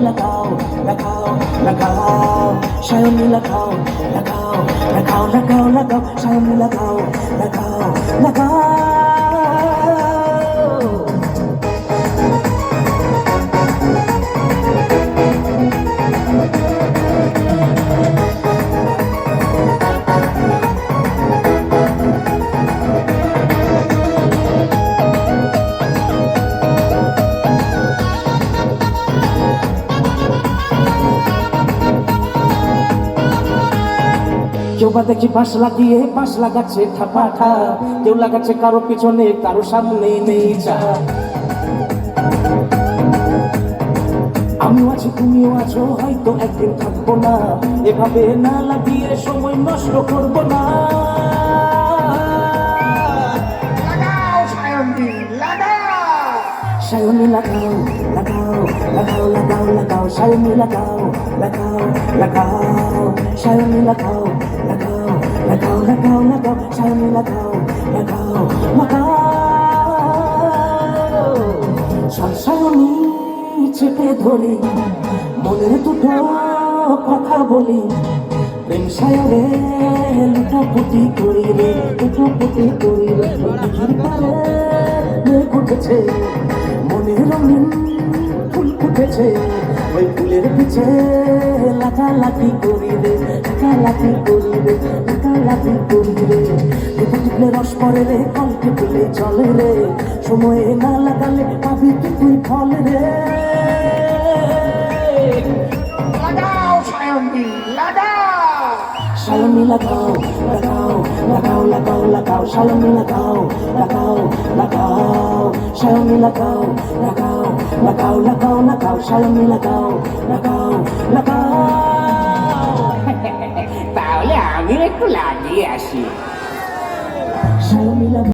লাগাও লাগাও লাগাও সায়নী লাগাও লাগাও লাগাও লাগাও লাগাও সায়নী লাগাও লাগাও লাগাও কেউ বা দেখি বাঁশ লাগিয়ে বাঁশ লাগাচ্ছে ঠাপাঠা, কেউ লাগাচ্ছে কারো পিছনে কারো সামনে নেই চা। আমিও আছি তুমিও আছো, হয়তো একদিন থাকবো না, এভাবে না লাগিয়ে সময় নষ্ট করবো না। সায়নী লাগাও লাগাও লাগাও লাগাও লাগাও সায়নী লাগাও লাগাও লাগাও সায়নী লাগাও লাগাও লাগাও লাগাও লাগাও সায়নী লাগাও লাগাও লাগাও সায়নী চেপে ধরি মনের দুটো কথা বলি, প্রেম সায়রে লুটোপুটি করি রে লুটোপুটি করি রে। দিঘির পারে মেঘ উঠেছে, মনের রঙিন ফুল ফুটেছে, ওই ফুলের পিছে লাগালাগি করি রে লাগালাগি করি রে লাগালাগি করি রে। টিপলে রস পড়ে রে, কলকে ফুলে চলে রে, সময়ে না লাগালে পাবি কি তুই ফল রে। সায়নী লাগাও লাগাও লাগাও লাগাও লাগাও সায়নী লাগাও লাগাও লাগাও সায়নী লাগাও লাগাও লাগাও লাগাও লাগাও সায়নী লাগাও লাগাও লাগাও। তাহলে আমি একটু লাগিয়ে আসি। সায়নী লাগাও।